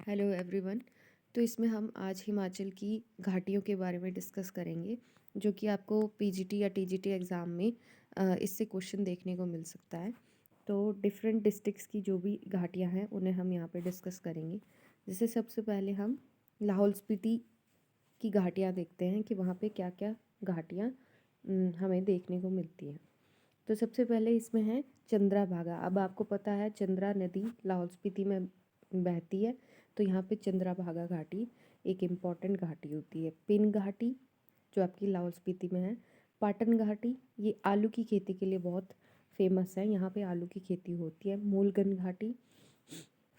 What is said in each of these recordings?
Hello everyone. तो इसमें हम आज हिमाचल की घाटियों के बारे में डिस्कस करेंगे, जो कि आपको पीजीटी या टीजीटी एग्ज़ाम में इससे क्वेश्चन देखने को मिल सकता है। तो डिफरेंट डिस्ट्रिक्ट्स की जो भी घाटियां हैं उन्हें हम यहाँ पे डिस्कस करेंगे। जैसे सबसे पहले हम लाहौल स्पीति की घाटियाँ देखते हैं कि वहाँ पे क्या क्या घाटियाँ हमें देखने को मिलती हैं। तो सबसे पहले इसमें है चंद्राभागा। अब आपको पता है चंद्रा नदी लाहौल स्पीति में बहती है, तो यहाँ पे चंद्राभागा घाटी एक इम्पॉर्टेंट घाटी होती है। पिन घाटी जो आपकी लाहौल स्पीति में है। पाटन घाटी ये आलू की खेती के लिए बहुत फेमस है, यहाँ पे आलू की खेती होती है। मूलगन घाटी।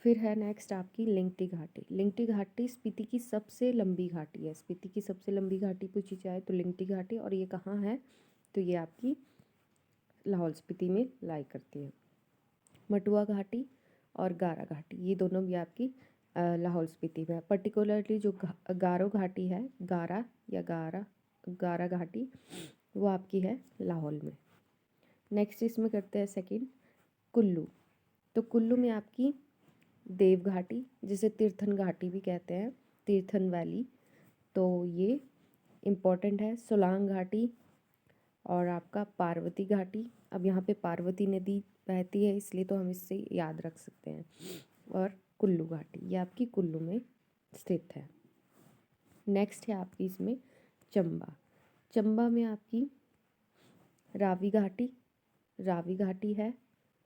फिर है नेक्स्ट आपकी लिंगटी घाटी। लिंगटी घाटी स्पीति की सबसे लंबी घाटी है। स्पीति की सबसे लंबी घाटी पूछी जाए तो लिंगटी घाटी, और ये कहाँ है तो ये आपकी लाहौल स्पीति में लाई करती है। मटुआ घाटी और गारा घाटी ये दोनों भी आपकी लाहौल स्पीति में है। पर्टिकुलरली जो गारो घाटी है, गारा घाटी, वो आपकी है लाहौल में। नेक्स्ट इसमें करते हैं सेकंड कुल्लू। तो कुल्लू में आपकी देव घाटी, जिसे तीर्थन घाटी भी कहते हैं, तीर्थन वैली, तो ये इम्पोर्टेंट है। सोलांग घाटी और आपका पार्वती घाटी। अब यहाँ पे पार्वती नदी बहती है इसलिए तो हम इससे याद रख सकते हैं। और कुल्लू घाटी ये आपकी कुल्लू में स्थित है। नेक्स्ट है आपकी इसमें चंबा। चंबा में आपकी रावी घाटी है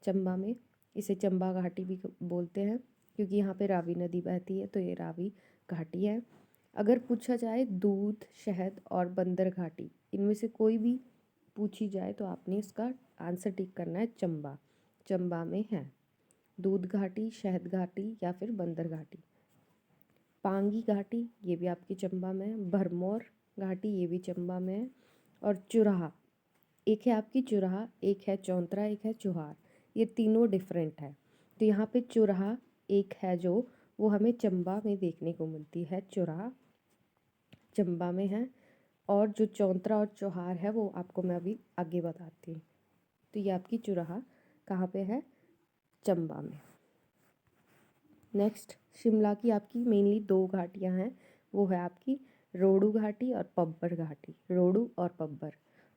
चंबा में। इसे चंबा घाटी भी बोलते हैं क्योंकि यहाँ पे रावी नदी बहती है, तो ये रावी घाटी है। अगर पूछा जाए दूध, शहद और बंदर घाटी, इनमें से कोई भी पूछी जाए तो आपने इसका आंसर टिक करना है चंबा। चंबा में है दूध घाटी, शहद घाटी या फिर बंदर घाटी। पांगी घाटी ये भी आपकी चंबा में है। भरमौर घाटी ये भी चंबा में है। और चुराहा, एक है आपकी चुराहा, एक है चौंतरा, एक है चुहार। ये तीनों डिफरेंट है। तो यहाँ पे चुराहा एक है जो वो हमें चंबा में देखने को मिलती है। चुराहा चंबा में है, और जो चौंतरा और चौहार है वो आपको मैं अभी आगे बताती हूँ। तो ये आपकी चुराहा कहाँ पे है? चंबा में। नेक्स्ट शिमला की आपकी मेनली दो घाटियाँ हैं, वो है आपकी रोडू घाटी और पब्बर घाटी। रोडू और पब्बर।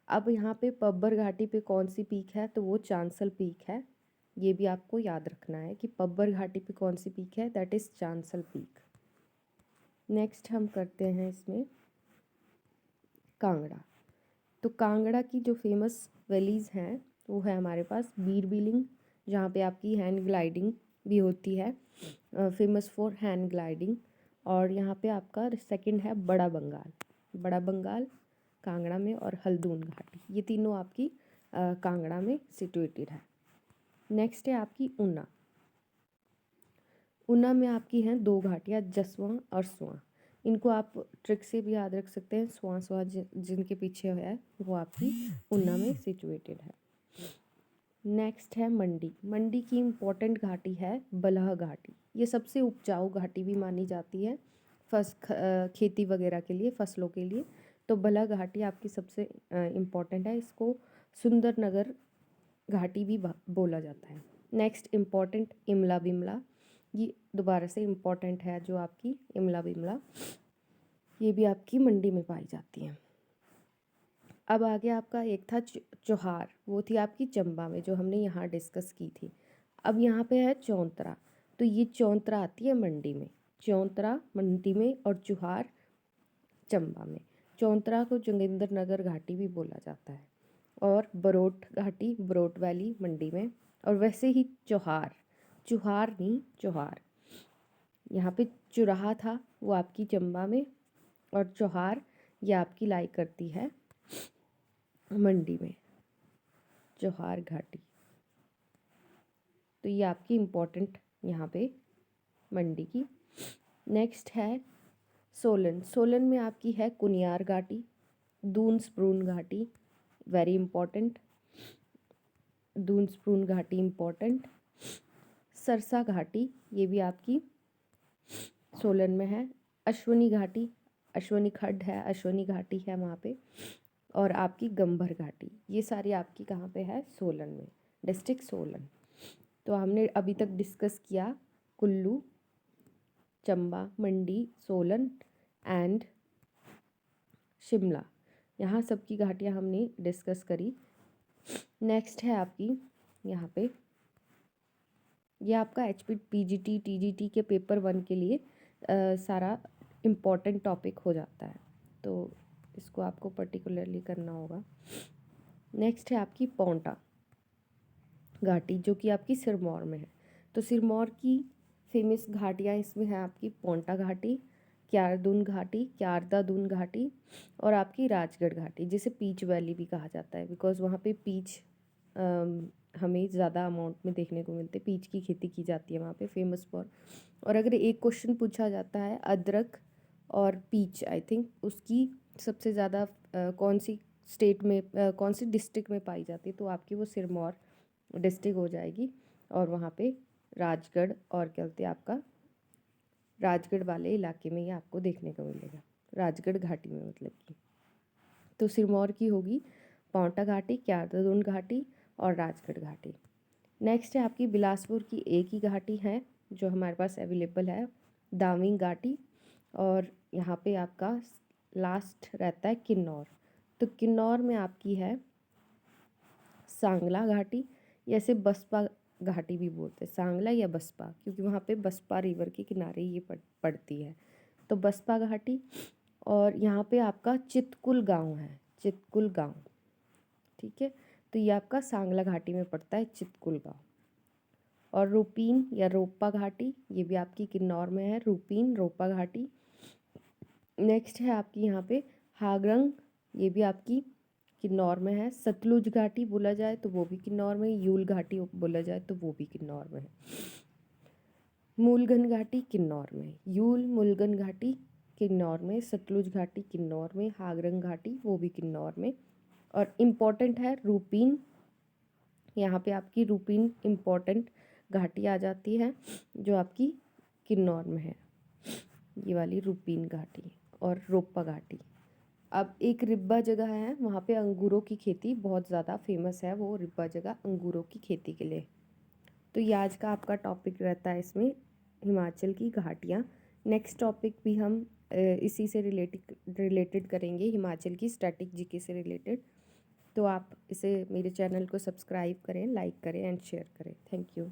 अब यहाँ पे पब्बर घाटी पे कौन सी पीक है तो वो चांसल पीक है। ये भी आपको याद रखना है कि पब्बर घाटी पे कौन सी पीक है, that is Chanshal peak. Next हम करते हैं इसमें कांगड़ा। तो कांगड़ा की जो फेमस वैलीज़ हैं वो है हमारे पास बीर बिलिंग, जहाँ पे आपकी हैंड ग्लाइडिंग भी होती है, फेमस फॉर हैंड ग्लाइडिंग। और यहाँ पे आपका सेकंड है बड़ा बंगाल कांगड़ा में, और हल्द्वानी घाटी, ये तीनों आपकी कांगड़ा में सिचुएटेड है। नेक्स्ट है आपकी ऊना में आपकी हैं दो घाटियाँ, जसवां और स्वां। इनको आप ट्रिक से भी याद रख सकते हैं। स्वां जिनके पीछे है वो आपकी ऊना में सिचुएटेड है। नेक्स्ट है मंडी की इम्पोर्टेंट घाटी है बलह घाटी। ये सबसे उपजाऊ घाटी भी मानी जाती है खेती वगैरह के लिए, फसलों के लिए। तो बलह घाटी आपकी सबसे इम्पोर्टेंट है। इसको सुंदर नगर घाटी भी बोला जाता है। नेक्स्ट इम्पोर्टेंट इमला बिमला, ये दोबारा से इम्पोर्टेंट है जो आपकी इमला बिमला, ये भी आपकी मंडी में पाई जाती है। अब आगे आपका एक था चौहार, वो थी आपकी चंबा में जो हमने यहाँ डिस्कस की थी। अब यहाँ पे है चौंतरा, तो ये चौंतरा आती है मंडी में। चौंतरा मंडी में और चुहार चंबा में। चौंतरा को जोगिंदर नगर घाटी भी बोला जाता है, और बरोट घाटी, बरोट वैली मंडी में। और वैसे ही चुहार नहीं चौहार, यहाँ पे चुराहा था वो आपकी चंबा में, और चौहार ये आपकी लाई करती है मंडी में, चौहार घाटी। तो ये आपकी इम्पोर्टेंट यहाँ पे मंडी की। नेक्स्ट है सोलन में आपकी है कुनियार घाटी, दून स्प्रून घाटी, वेरी इम्पोर्टेंट, दून स्प्रून घाटी इम्पोर्टेंट। सरसा घाटी ये भी आपकी सोलन में है। अश्वनी घाटी, अश्वनी खड्ड है, अश्वनी घाटी है वहाँ पे। और आपकी गंभर घाटी, ये सारी आपकी कहाँ पे है? सोलन में, डिस्ट्रिक्ट सोलन। तो हमने अभी तक डिस्कस किया कुल्लू, चंबा, मंडी, सोलन एंड शिमला। यहाँ सब की घाटियाँ हमने डिस्कस करी। नेक्स्ट है आपकी यहाँ पे, ये आपका HPPGT TGT के पेपर 1 के लिए सारा इम्पॉर्टेंट टॉपिक हो जाता है, तो इसको आपको पर्टिकुलरली करना होगा। नेक्स्ट है आपकी पौंटा घाटी, जो कि आपकी सिरमौर में है। तो सिरमौर की फेमस घाटियाँ इसमें है आपकी पौंटा घाटी, क्यारदुन घाटी, क्यारदादुन घाटी और आपकी राजगढ़ घाटी, जिसे पीच वैली भी कहा जाता है, बिकॉज वहाँ पे पीच हमें ज़्यादा अमाउंट में देखने को मिलते, पीच की खेती की जाती है वहाँ पे, फेमस फॉर। और अगर एक क्वेश्चन पूछा जाता है अदरक और पीच, आई थिंक उसकी सबसे ज़्यादा कौन सी स्टेट में कौन सी डिस्ट्रिक्ट में पाई जाती है, तो आपकी वो सिरमौर डिस्ट्रिक्ट हो जाएगी। और वहाँ पे राजगढ़ और क्या बोलते हैं आपका राजगढ़ वाले इलाके में ये आपको देखने को मिलेगा, राजगढ़ घाटी में मतलब कि। तो सिरमौर की होगी पौंटा घाटी, क्यारदुन घाटी और राजगढ़ घाटी। नेक्स्ट है आपकी बिलासपुर की एक ही घाटी है जो हमारे पास अवेलेबल है, दामिंग घाटी। और यहाँ पे आपका लास्ट रहता है किन्नौर। तो किन्नौर में आपकी है सांगला घाटी, या इसे बसपा घाटी भी बोलते हैं, सांगला या बसपा, क्योंकि वहाँ पे बसपा रिवर के किनारे ये पड़ती है, तो बसपा घाटी। और यहाँ पे आपका चितकुल गांव है, चितकुल गांव, ठीक है, तो ये आपका सांगला घाटी में पड़ता है, चितकुल गांव। और रूपीन या रोपा घाटी, ये भी आपकी किन्नौर में है, रूपीन रोपा घाटी। नेक्स्ट है आपकी यहाँ पे हागरंग, ये भी आपकी किन्नौर में है। सतलुज घाटी बोला जाए तो वो भी किन्नौर में, यूल घाटी बोला जाए तो वो भी किन्नौर में है। मूलगन घाटी किन्नौर में, यूल मूलगन घाटी किन्नौर में, सतलुज घाटी किन्नौर में, हागरंग घाटी वो भी किन्नौर में। और इम्पॉर्टेंट है रूपीन, यहाँ पे आपकी रूपीन इम्पॉर्टेंट घाटी आ जाती है जो आपकी किन्नौर में है, ये वाली रूपीन घाटी और रोपा घाटी। अब एक रिब्बा जगह है, वहाँ पे अंगूरों की खेती बहुत ज़्यादा फेमस है, वो रिब्बा जगह अंगूरों की खेती के लिए। तो ये आज का आपका टॉपिक रहता है इसमें, हिमाचल की घाटियाँ। नेक्स्ट टॉपिक भी हम इसी से रिलेटेड करेंगे, हिमाचल की स्टैटिक जीके से रिलेटेड। तो आप इसे मेरे चैनल को सब्सक्राइब करें, लाइक करें एंड शेयर करें। Thank you.